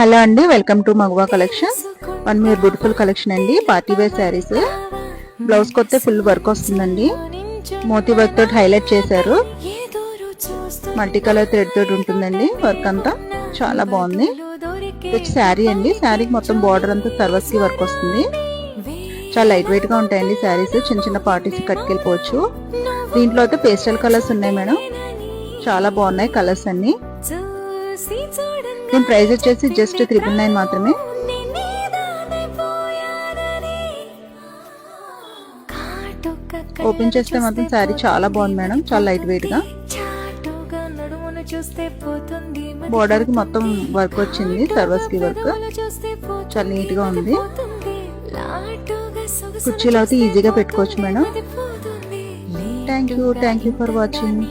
Hello అండి, welcome to Maguva collection. One more beautiful collection అండి. Party wear saris. Blouse కొత్తే full work వస్తుందండి. Moti work తోటి హైలైట్ చేశారు. మల్టీ కలర్ థ్రెడ్ తోటి ఉంటుందండి వర్క్ అంతా. చాలా బాగుంది. శారీ అండి. శారీకి మొత్తం బార్డర్ అంతా సర్వస్కి వర్క్ వస్తుంది. చాలా లైట్ వెయిట్ గా ఉంటాయండి శారీస్. చిన్న చిన్న పార్టీస్ కట్టుకెళ్ళిపోవచ్చు. దీంట్లో అయితే పేస్టల్ కలర్స్ ఉన్నాయి మేడం. చాలా బాగున్నాయి కలర్స్ అన్ని. దీని ప్రైస్ వచ్చేసి జస్ట్ 999 మాత్రమే. ఓపెన్ చేస్తే మాత్రం శారీ చాలా బాగుంది మేడం. చాలా లైట్ వెయిట్ గా. బోర్డర్ కి మొత్తం వర్క్ వచ్చింది, సర్వస్ కి వర్క్. చాలా నీట్ గా ఉంది. కుర్చీలో అయితే ఈజీగా పెట్టుకోవచ్చు madam. Thank you for watching.